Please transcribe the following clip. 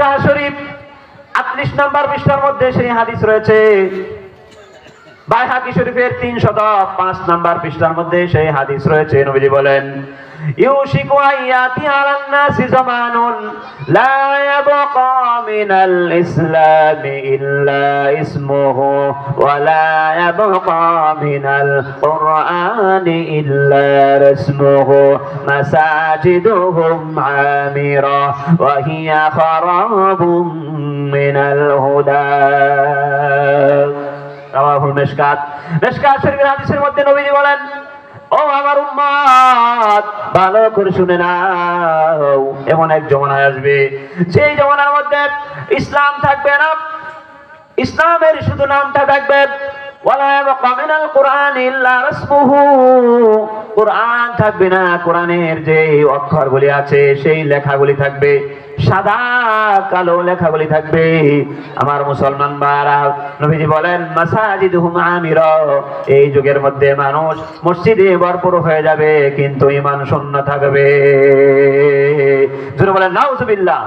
মিশকাত শরীফ 38 নম্বর পৃষ্ঠার মধ্যে সেই হাদিস রয়েছে। বাইহাকি শরীফের 305 নম্বর পৃষ্ঠার মধ্যে সেই হাদিস রয়েছে। নবীজি বলেন, ইউশিকু আয়াতি আলান নাসি জামানুন লা ইয়াবকা মিনাল ইসলামি ইল্লা ইসমুহু ওয়া লা ইয়াবকা মিনাল কুরআনি ইল্লা রাসমুহু মাসাজিদুহুম আমিরা ওয়া হিয়া খারাবুম মিনাল হুদা। রাওয়াহুল মিশকাত। মিশকাত শরীফের হাদিসের মধ্যে নবীজি বলেন, ও আমার উম্মত, ভালো করে শুনে নাও, এমন এক জমানায় আসবে সেই জমানার মধ্যে ইসলাম থাকবে না, ইসলামের শুধু নামটা থাকবে। ওয়ালা ইয়াবকা মিনাল কুরআন ইল্লা রাসমুহু, কুরআন থাকবে না, কোরআনের যে অক্ষরগুলি আছে সেই লেখাগুলি থাকবে, সাদা কালো লেখাগুলি থাকবে। আমার মুসলমান ভাইরা, নবীজি বলেন মাসাজিদুহুম আমিরা, এই যুগের মধ্যে মানুষ মসজিদে ভরপুর হয়ে যাবে কিন্তু ঈমান শূন্য থাকবে। জোরে বলেন নাউজুবিল্লাহ।